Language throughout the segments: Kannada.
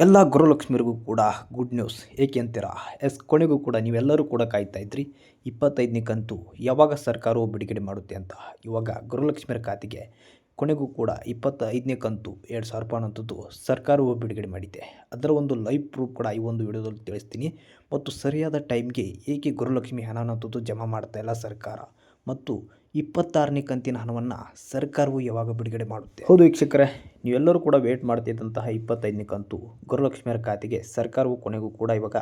ಎಲ್ಲ ಗೃಹಲಕ್ಷ್ಮಿಯರಿಗೂ ಕೂಡ ಗುಡ್ ನ್ಯೂಸ್. ಏಕೆ ಅಂತೀರಾ? ಕೊನೆಗೂ ಕೂಡ ನೀವೆಲ್ಲರೂ ಕೂಡ ಕಾಯ್ತಾ ಇದ್ರಿ 25ನೇ ಕಂತು ಯಾವಾಗ ಸರ್ಕಾರವು ಬಿಡುಗಡೆ ಮಾಡುತ್ತೆ ಅಂತ. ಇವಾಗ ಗೃಹಲಕ್ಷ್ಮಿಯರ ಖಾತೆಗೆ ಕೊನೆಗೂ ಕೂಡ 25ನೇ ಕಂತು 2000 ರೂಪಾಯಿ ಅನ್ನೋಂಥದ್ದು ಸರ್ಕಾರವು ಬಿಡುಗಡೆ ಮಾಡಿದೆ. ಅದರ ಒಂದು ಲೈವ್ ಪ್ರೂಫ್ ಕೂಡ ಈ ಒಂದು ವಿಡಿಯೋದಲ್ಲಿ ತಿಳಿಸ್ತೀನಿ. ಮತ್ತು ಸರಿಯಾದ ಟೈಮ್ಗೆ ಏಕೆ ಗೃಹಲಕ್ಷ್ಮಿ ಹಣ ಅನ್ನೋಂಥದ್ದು ಜಮಾ ಮಾಡ್ತಾ ಇಲ್ಲ ಸರ್ಕಾರ, ಮತ್ತು 26ನೇ ಕಂತಿನ ಹಣವನ್ನು ಸರ್ಕಾರವು ಯಾವಾಗ ಬಿಡುಗಡೆ ಮಾಡುತ್ತೆ. ಹೌದು ವೀಕ್ಷಕರೇ, ನೀವೆಲ್ಲರೂ ಕೂಡ ವೇಟ್ ಮಾಡ್ತಿದ್ದಂತಹ 25ನೇ ಕಂತು ಗೃಹಲಕ್ಷ್ಮಿಯರ ಖಾತೆಗೆ ಸರ್ಕಾರವು ಕೊನೆಗೂ ಕೂಡ ಇವಾಗ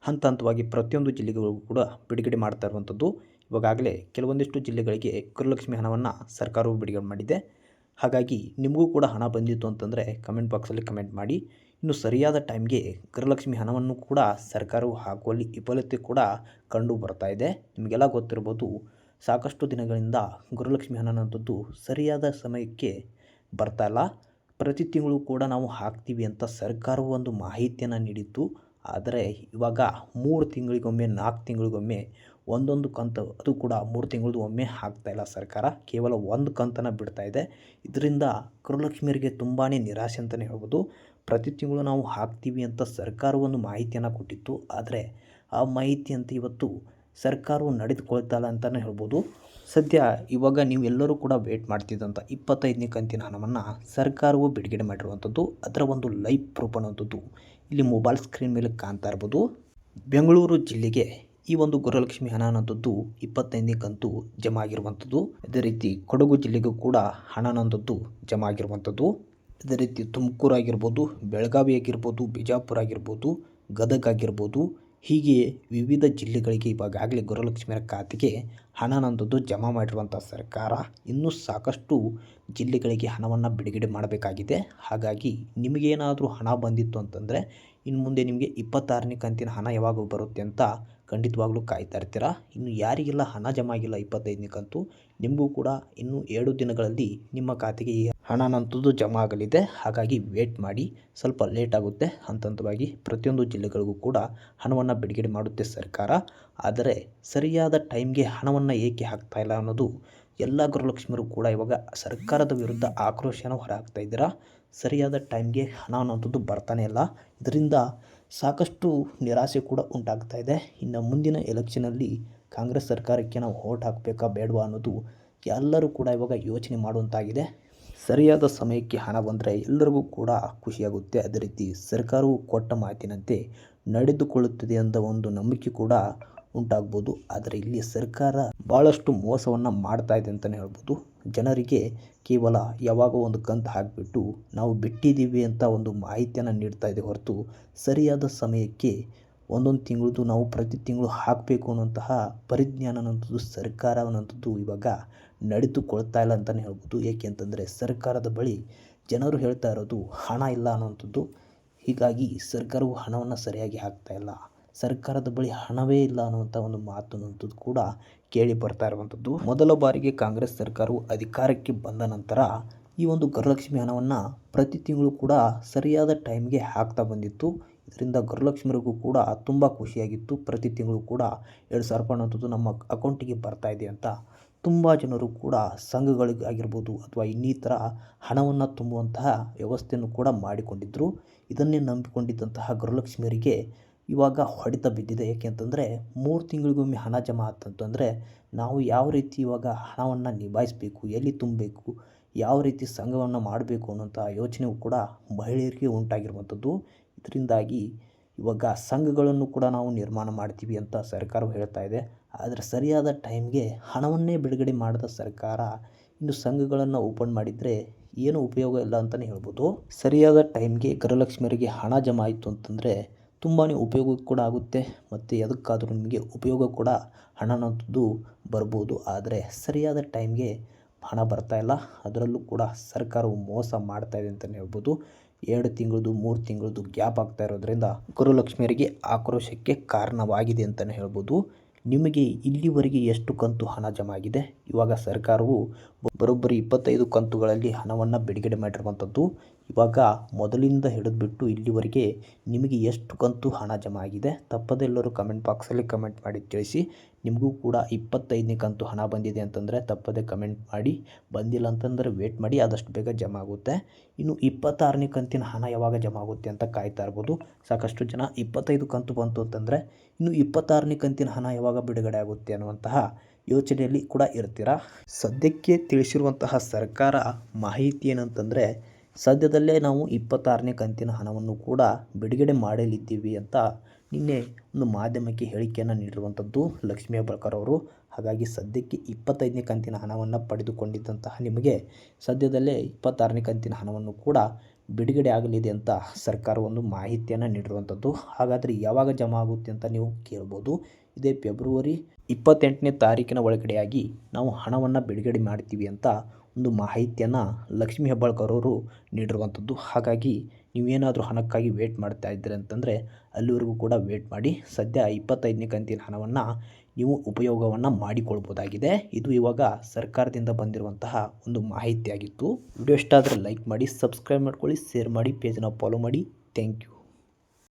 ಹಂತ ಹಂತವಾಗಿ ಪ್ರತಿಯೊಂದು ಜಿಲ್ಲೆಗಳಿಗೂ ಕೂಡ ಬಿಡುಗಡೆ ಮಾಡ್ತಾ ಇರುವಂಥದ್ದು. ಇವಾಗಲೇ ಕೆಲವೊಂದಿಷ್ಟು ಜಿಲ್ಲೆಗಳಿಗೆ ಗೃಹಲಕ್ಷ್ಮಿ ಹಣವನ್ನು ಸರ್ಕಾರವು ಬಿಡುಗಡೆ ಮಾಡಿದೆ. ಹಾಗಾಗಿ ನಿಮಗೂ ಕೂಡ ಹಣ ಬಂದಿತ್ತು ಅಂತಂದರೆ ಕಮೆಂಟ್ ಬಾಕ್ಸಲ್ಲಿ ಕಮೆಂಟ್ ಮಾಡಿ. ಇನ್ನು ಸರಿಯಾದ ಟೈಮ್ಗೆ ಗೃಹಲಕ್ಷ್ಮಿ ಹಣವನ್ನು ಕೂಡ ಸರ್ಕಾರವು ಹಾಕುವಲ್ಲಿ ವಿಫಲತೆ ಕೂಡ ಕಂಡು ಬರ್ತಾ ಇದೆ. ನಿಮಗೆಲ್ಲ ಗೊತ್ತಿರ್ಬೋದು, ಸಾಕಷ್ಟು ದಿನಗಳಿಂದ ಗೃಹಲಕ್ಷ್ಮಿ ಹಣ ಅನ್ನೋಂಥದ್ದು ಸರಿಯಾದ ಸಮಯಕ್ಕೆ ಬರ್ತಾಯಿಲ್ಲ. ಪ್ರತಿ ತಿಂಗಳು ಕೂಡ ನಾವು ಹಾಕ್ತೀವಿ ಅಂತ ಸರ್ಕಾರವು ಒಂದು ಮಾಹಿತಿಯನ್ನು ನೀಡಿತ್ತು. ಆದರೆ ಇವಾಗ 3 ತಿಂಗಳಿಗೊಮ್ಮೆ 4 ತಿಂಗಳಿಗೊಮ್ಮೆ ಒಂದೊಂದು ಕಂತು, ಅದು ಕೂಡ 3 ತಿಂಗಳದ್ದು ಒಮ್ಮೆ ಹಾಕ್ತಾಯಿಲ್ಲ ಸರ್ಕಾರ, ಕೇವಲ ಒಂದು ಕಂತನ್ನು ಬಿಡ್ತಾ ಇದೆ. ಇದರಿಂದ ಗೃಹಲಕ್ಷ್ಮಿಯರಿಗೆ ತುಂಬಾ ನಿರಾಸೆ ಅಂತಲೇ ಹೇಳ್ಬೋದು. ಪ್ರತಿ ತಿಂಗಳು ನಾವು ಹಾಕ್ತೀವಿ ಅಂತ ಸರ್ಕಾರ ಒಂದು ಮಾಹಿತಿಯನ್ನು ಕೊಟ್ಟಿತ್ತು. ಆದರೆ ಆ ಮಾಹಿತಿಯಂತೆ ಇವತ್ತು ಸರ್ಕಾರವು ನಡೆದುಕೊಳ್ತಾ ಇಲ್ಲ ಅಂತಲೇ ಹೇಳ್ಬೋದು. ಸದ್ಯ ಇವಾಗ ನೀವೆಲ್ಲರೂ ಕೂಡ ವೇಟ್ ಮಾಡ್ತಿದ್ದಂಥ 25ನೇ ಕಂತಿನ ಹಣವನ್ನು ಸರ್ಕಾರವು ಬಿಡುಗಡೆ ಮಾಡಿರುವಂಥದ್ದು. ಅದರ ಒಂದು ಲೈವ್ ಪ್ರೂಫ್ ಅನ್ನುವಂಥದ್ದು ಇಲ್ಲಿ ಮೊಬೈಲ್ ಸ್ಕ್ರೀನ್ ಮೇಲೆ ಕಾಣ್ತಾ ಇರ್ಬೋದು. ಬೆಂಗಳೂರು ಜಿಲ್ಲೆಗೆ ಈ ಒಂದು ಗೃಹಲಕ್ಷ್ಮಿ ಹಣ ಅನ್ನೋಂಥದ್ದು 25ನೇ ಕಂತು ಜಮಾ ಆಗಿರುವಂಥದ್ದು. ಅದೇ ರೀತಿ ಕೊಡಗು ಜಿಲ್ಲೆಗೂ ಕೂಡ ಹಣ ಅನ್ನೋಂಥದ್ದು ಜಮಾ ಆಗಿರುವಂಥದ್ದು. ಅದೇ ರೀತಿ ತುಮಕೂರು ಆಗಿರ್ಬೋದು, ಬೆಳಗಾವಿ ಆಗಿರ್ಬೋದು, ಬಿಜಾಪುರ ಆಗಿರ್ಬೋದು, ಗದಗ ಆಗಿರ್ಬೋದು, ಹೀಗೆ ವಿವಿಧ ಜಿಲ್ಲೆಗಳಿಗೆ ಇವಾಗಲೇ ಗೃಹಲಕ್ಷ್ಮಿಯರ ಖಾತೆಗೆ ಹಣ ಅನ್ನೋಂಥದ್ದು ಜಮಾ ಮಾಡಿರುವಂಥ ಸರ್ಕಾರ ಇನ್ನೂ ಸಾಕಷ್ಟು ಜಿಲ್ಲೆಗಳಿಗೆ ಹಣವನ್ನು ಬಿಡುಗಡೆ ಮಾಡಬೇಕಾಗಿದೆ. ಹಾಗಾಗಿ ನಿಮಗೇನಾದರೂ ಹಣ ಬಂದಿತ್ತು ಅಂತಂದರೆ ಇನ್ನು ಮುಂದೆ ನಿಮಗೆ 26ನೇ ಕಂತಿನ ಹಣ ಯಾವಾಗ ಬರುತ್ತೆ ಅಂತ ಖಂಡಿತವಾಗ್ಲೂ ಕಾಯ್ತಾ ಇರ್ತೀರ. ಇನ್ನು ಯಾರಿಗೆಲ್ಲ ಹಣ ಜಮಾ ಆಗಿಲ್ಲ 25ನೇ ಕಂತು, ನಿಮಗೂ ಕೂಡ ಇನ್ನೂ 2 ದಿನಗಳಲ್ಲಿ ನಿಮ್ಮ ಖಾತೆಗೆ ಈ ಹಣ ಅನ್ನೋಂಥದ್ದು ಜಮಾ ಆಗಲಿದೆ. ಹಾಗಾಗಿ ವೇಟ್ ಮಾಡಿ, ಸ್ವಲ್ಪ ಲೇಟ್ ಆಗುತ್ತೆ. ಹಂತ ಹಂತವಾಗಿ ಪ್ರತಿಯೊಂದು ಜಿಲ್ಲೆಗಳಿಗೂ ಕೂಡ ಹಣವನ್ನು ಬಿಡುಗಡೆ ಮಾಡುತ್ತೆ ಸರ್ಕಾರ. ಆದರೆ ಸರಿಯಾದ ಟೈಮ್ಗೆ ಹಣವನ್ನು ಏಕೆ ಹಾಕ್ತಾ ಇಲ್ಲ ಅನ್ನೋದು ಎಲ್ಲ ಗೃಹಲಕ್ಷ್ಮಿಯರು ಕೂಡ ಇವಾಗ ಸರ್ಕಾರದ ವಿರುದ್ಧ ಆಕ್ರೋಶನ ಹೊರಹಾಕ್ತಾ ಇದ್ದೀರಾ. ಸರಿಯಾದ ಟೈಮ್ಗೆ ಹಣ ಅನ್ನೋಂಥದ್ದು ಬರ್ತಾನೆ ಇಲ್ಲ. ಇದರಿಂದ ಸಾಕಷ್ಟು ನಿರಾಸೆ ಕೂಡ ಉಂಟಾಗ್ತಾ ಇದೆ. ಇನ್ನು ಮುಂದಿನ ಎಲೆಕ್ಷನಲ್ಲಿ ಕಾಂಗ್ರೆಸ್ ಸರ್ಕಾರಕ್ಕೆ ನಾವು ವೋಟ್ ಹಾಕಬೇಕಾ ಬೇಡವಾ ಅನ್ನೋದು ಎಲ್ಲರೂ ಕೂಡ ಇವಾಗ ಯೋಚನೆ ಮಾಡುವಂತಾಗಿದೆ. ಸರಿಯಾದ ಸಮಯಕ್ಕೆ ಹಣ ಬಂದರೆ ಎಲ್ಲರಿಗೂ ಕೂಡ ಖುಷಿಯಾಗುತ್ತೆ. ಅದೇ ರೀತಿ ಸರ್ಕಾರವು ಕೊಟ್ಟ ಮಾತಿನಂತೆ ನಡೆದುಕೊಳ್ಳುತ್ತದೆ ಅಂತ ಒಂದು ನಂಬಿಕೆ ಕೂಡ ಉಂಟಾಗ್ಬೋದು. ಆದರೆ ಇಲ್ಲಿ ಸರ್ಕಾರ ಭಾಳಷ್ಟು ಮೋಸವನ್ನು ಮಾಡ್ತಾ ಇದೆ ಅಂತಲೇ ಹೇಳ್ಬೋದು. ಜನರಿಗೆ ಕೇವಲ ಯಾವಾಗ ಒಂದು ಕಂತು ಹಾಕಿಬಿಟ್ಟು ನಾವು ಬಿಟ್ಟಿದ್ದೀವಿ ಅಂತ ಒಂದು ಮಾಹಿತಿಯನ್ನು ನೀಡ್ತಾ ಇದೆ ಹೊರತು ಸರಿಯಾದ ಸಮಯಕ್ಕೆ ಒಂದೊಂದು ತಿಂಗಳದ್ದು ನಾವು ಪ್ರತಿ ತಿಂಗಳು ಹಾಕಬೇಕು ಅನ್ನುವಂತಹ ಪರಿಜ್ಞಾನ ಅನ್ನೋಂಥದ್ದು ಸರ್ಕಾರ ಅನ್ನೋಂಥದ್ದು ಇವಾಗ ನಡೆದುಕೊಳ್ತಾ ಇಲ್ಲ ಅಂತಲೇ ಹೇಳ್ಬೋದು. ಏಕೆ ಅಂತಂದರೆ ಸರ್ಕಾರದ ಬಳಿ ಜನರು ಹೇಳ್ತಾ ಇರೋದು ಹಣ ಇಲ್ಲ ಅನ್ನೋಂಥದ್ದು. ಹೀಗಾಗಿ ಸರ್ಕಾರವು ಹಣವನ್ನು ಸರಿಯಾಗಿ ಹಾಕ್ತಾ ಇಲ್ಲ. ಸರ್ಕಾರದ ಬಳಿ ಹಣವೇ ಇಲ್ಲ ಅನ್ನುವಂಥ ಒಂದು ಮಾತು ಅನ್ನುವಂಥದ್ದು ಕೂಡ ಕೇಳಿ ಬರ್ತಾ ಇರುವಂಥದ್ದು. ಮೊದಲ ಬಾರಿಗೆ ಕಾಂಗ್ರೆಸ್ ಸರ್ಕಾರವು ಅಧಿಕಾರಕ್ಕೆ ಬಂದ ನಂತರ ಈ ಒಂದು ಗೃಹಲಕ್ಷ್ಮಿ ಹಣವನ್ನು ಪ್ರತಿ ತಿಂಗಳು ಕೂಡ ಸರಿಯಾದ ಟೈಮ್ಗೆ ಹಾಕ್ತಾ ಬಂದಿತ್ತು. ಇದರಿಂದ ಗೃಹಲಕ್ಷ್ಮಿಯರಿಗೂ ಕೂಡ ತುಂಬ ಖುಷಿಯಾಗಿತ್ತು. ಪ್ರತಿ ತಿಂಗಳು ಕೂಡ 2000 ರೂಪಾಯಿ ಅನ್ನೋಂಥದ್ದು ನಮ್ಮ ಅಕೌಂಟಿಗೆ ಬರ್ತಾ ಇದೆ ಅಂತ ತುಂಬ ಜನರು ಕೂಡ ಸಂಘಗಳಿಗಾಗಿರ್ಬೋದು ಅಥವಾ ಇನ್ನಿತರ ಹಣವನ್ನು ತುಂಬುವಂತಹ ವ್ಯವಸ್ಥೆಯನ್ನು ಕೂಡ ಮಾಡಿಕೊಂಡಿದ್ದರು. ಇದನ್ನೇ ನಂಬಿಕೊಂಡಿದ್ದಂತಹ ಗೃಹಲಕ್ಷ್ಮಿಯರಿಗೆ ಇವಾಗ ಹೊಡೆತ ಬಿದ್ದಿದೆ. ಏಕೆಂತಂದರೆ 3 ತಿಂಗಳಿಗೊಮ್ಮೆ ಹಣ ಜಮಾ ಆತಂತಂದರೆ ನಾವು ಯಾವ ರೀತಿ ಇವಾಗ ಹಣವನ್ನು ನಿಭಾಯಿಸಬೇಕು, ಎಲ್ಲಿ ತುಂಬಬೇಕು, ಯಾವ ರೀತಿ ಸಂಘವನ್ನು ಮಾಡಬೇಕು ಅನ್ನೋಂಥ ಯೋಚನೆಯೂ ಕೂಡ ಮಹಿಳೆಯರಿಗೆ ಉಂಟಾಗಿರುವಂಥದ್ದು. ಇದರಿಂದಾಗಿ ಇವಾಗ ಸಂಘಗಳನ್ನು ಕೂಡ ನಾವು ನಿರ್ಮಾಣ ಮಾಡ್ತೀವಿ ಅಂತ ಸರ್ಕಾರವು ಹೇಳ್ತಾ ಇದೆ. ಆದರೆ ಸರಿಯಾದ ಟೈಮ್ಗೆ ಹಣವನ್ನೇ ಬಿಡುಗಡೆ ಮಾಡಿದ ಸರ್ಕಾರ ಇನ್ನು ಸಂಘಗಳನ್ನು ಓಪನ್ ಮಾಡಿದರೆ ಏನು ಉಪಯೋಗ ಇಲ್ಲ ಅಂತಲೇ ಹೇಳ್ಬೋದು. ಸರಿಯಾದ ಟೈಮ್ಗೆ ಗೃಹಲಕ್ಷ್ಮಿಯರಿಗೆ ಹಣ ಜಮಾ ಆಯಿತು ಅಂತಂದರೆ ತುಂಬಾ ಉಪಯೋಗ ಕೂಡ ಆಗುತ್ತೆ. ಮತ್ತು ಎದಕ್ಕಾದರೂ ನಿಮಗೆ ಉಪಯೋಗ ಕೂಡ ಹಣ ಅನ್ನೋಂಥದ್ದು ಬರ್ಬೋದು. ಆದರೆ ಸರಿಯಾದ ಟೈಮ್ಗೆ ಹಣ ಬರ್ತಾಯಿಲ್ಲ. ಅದರಲ್ಲೂ ಕೂಡ ಸರ್ಕಾರವು ಮೋಸ ಮಾಡ್ತಾಯಿದೆ ಅಂತಲೇ ಹೇಳ್ಬೋದು. 2 ತಿಂಗಳದ್ದು 3 ತಿಂಗಳದ್ದು ಗ್ಯಾಪ್ ಆಗ್ತಾ ಇರೋದ್ರಿಂದ ಗೃಹಲಕ್ಷ್ಮಿಯರಿಗೆ ಆಕ್ರೋಶಕ್ಕೆ ಕಾರಣವಾಗಿದೆ ಅಂತಲೇ ಹೇಳ್ಬೋದು. ನಿಮಗೆ ಇಲ್ಲಿವರೆಗೆ ಎಷ್ಟು ಕಂತು ಹಣ ಜಮಾ ಆಗಿದೆ? ಇವಾಗ ಸರ್ಕಾರವು ಬರೋಬ್ಬರಿ 25 ಕಂತುಗಳಲ್ಲಿ ಹಣವನ್ನು ಬಿಡುಗಡೆ ಮಾಡಿರುವಂಥದ್ದು. ಇವಾಗ ಮೊದಲಿಂದ ಹಿಡಿದುಬಿಟ್ಟು ಇಲ್ಲಿವರೆಗೆ ನಿಮಗೆ ಎಷ್ಟು ಕಂತು ಹಣ ಜಮಾ ಆಗಿದೆ ತಪ್ಪದೆ ಎಲ್ಲರೂ ಕಮೆಂಟ್ ಬಾಕ್ಸಲ್ಲಿ ಕಮೆಂಟ್ ಮಾಡಿ ತಿಳಿಸಿ. ನಿಮಗೂ ಕೂಡ 25ನೇ ಕಂತು ಹಣ ಬಂದಿದೆ ಅಂತಂದರೆ ತಪ್ಪದೆ ಕಮೆಂಟ್ ಮಾಡಿ. ಬಂದಿಲ್ಲ ಅಂತಂದರೆ ವೇಟ್ ಮಾಡಿ, ಆದಷ್ಟು ಬೇಗ ಜಮಾ ಆಗುತ್ತೆ. ಇನ್ನು 26ನೇ ಕಂತಿನ ಹಣ ಯಾವಾಗ ಜಮಾ ಆಗುತ್ತೆ ಅಂತ ಕಾಯ್ತಾ ಇರ್ಬೋದು. ಸಾಕಷ್ಟು ಜನ 25 ಕಂತು ಬಂತು ಅಂತಂದರೆ ಇನ್ನು 26ನೇ ಕಂತಿನ ಹಣ ಯಾವಾಗ ಬಿಡುಗಡೆ ಆಗುತ್ತೆ ಅನ್ನುವಂತಹ ಯೋಚನೆಯಲ್ಲಿ ಕೂಡ ಇರ್ತೀರ. ಸದ್ಯಕ್ಕೆ ತಿಳಿಸಿರುವಂತಹ ಸರ್ಕಾರ ಮಾಹಿತಿ ಏನಂತಂದರೆ ಸದ್ಯದಲ್ಲೇ ನಾವು 26ನೇ ಕಂತಿನ ಹಣವನ್ನು ಕೂಡ ಬಿಡುಗಡೆ ಮಾಡಲಿದ್ದೀವಿ ಅಂತ ನಿನ್ನೆ ಒಂದು ಮಾಧ್ಯಮಕ್ಕೆ ಹೇಳಿಕೆಯನ್ನು ನೀಡಿರುವಂಥದ್ದು ಲಕ್ಷ್ಮೀ ಹೆಬ್ಬಾಳ್ಕರ್ ಅವರು. ಹಾಗಾಗಿ ಸದ್ಯಕ್ಕೆ 25ನೇ ಕಂತಿನ ಹಣವನ್ನು ಪಡೆದುಕೊಂಡಿದ್ದಂತಹ ನಿಮಗೆ ಸದ್ಯದಲ್ಲೇ 26ನೇ ಕಂತಿನ ಹಣವನ್ನು ಕೂಡ ಬಿಡುಗಡೆ ಆಗಲಿದೆ ಅಂತ ಸರ್ಕಾರ ಒಂದು ಮಾಹಿತಿಯನ್ನು ನೀಡಿರುವಂಥದ್ದು. ಹಾಗಾದರೆ ಯಾವಾಗ ಜಮಾ ಆಗುತ್ತೆ ಅಂತ ನೀವು ಕೇಳ್ಬೋದು. ಇದೇ ಫೆಬ್ರವರಿ 28ನೇ ತಾರೀಕಿನ ಒಳಗಡೆಯಾಗಿ ನಾವು ಹಣವನ್ನು ಬಿಡುಗಡೆ ಮಾಡ್ತೀವಿ ಅಂತ ಒಂದು ಮಾಹಿತಿಯನ್ನು ಲಕ್ಷ್ಮೀ ಹೆಬ್ಬಾಳ್ಕರ್ ಅವರು ನೀಡಿರುವಂಥದ್ದು. ಹಾಗಾಗಿ ನೀವೇನಾದರೂ ಹಣಕ್ಕಾಗಿ ವೇಟ್ ಮಾಡ್ತಾ ಇದ್ದೀರಿ ಅಂತಂದರೆ ಅಲ್ಲಿವರೆಗೂ ಕೂಡ ವೇಟ್ ಮಾಡಿ. ಸದ್ಯ 25ನೇ ಕಂತಿನ ಹಣವನ್ನು ನೀವು ಉಪಯೋಗವನ್ನು ಮಾಡಿಕೊಳ್ಬೋದಾಗಿದೆ. ಇದು ಇವಾಗ ಸರ್ಕಾರದಿಂದ ಬಂದಿರುವಂತಹ ಒಂದು ಮಾಹಿತಿಯಾಗಿತ್ತು. ವಿಡಿಯೋ ಇಷ್ಟ ಆದರೆ ಲೈಕ್ ಮಾಡಿ, ಸಬ್ಸ್ಕ್ರೈಬ್ ಮಾಡ್ಕೊಳ್ಳಿ, ಶೇರ್ ಮಾಡಿ, ಪೇಜನ್ನು ಫಾಲೋ ಮಾಡಿ. Thank you.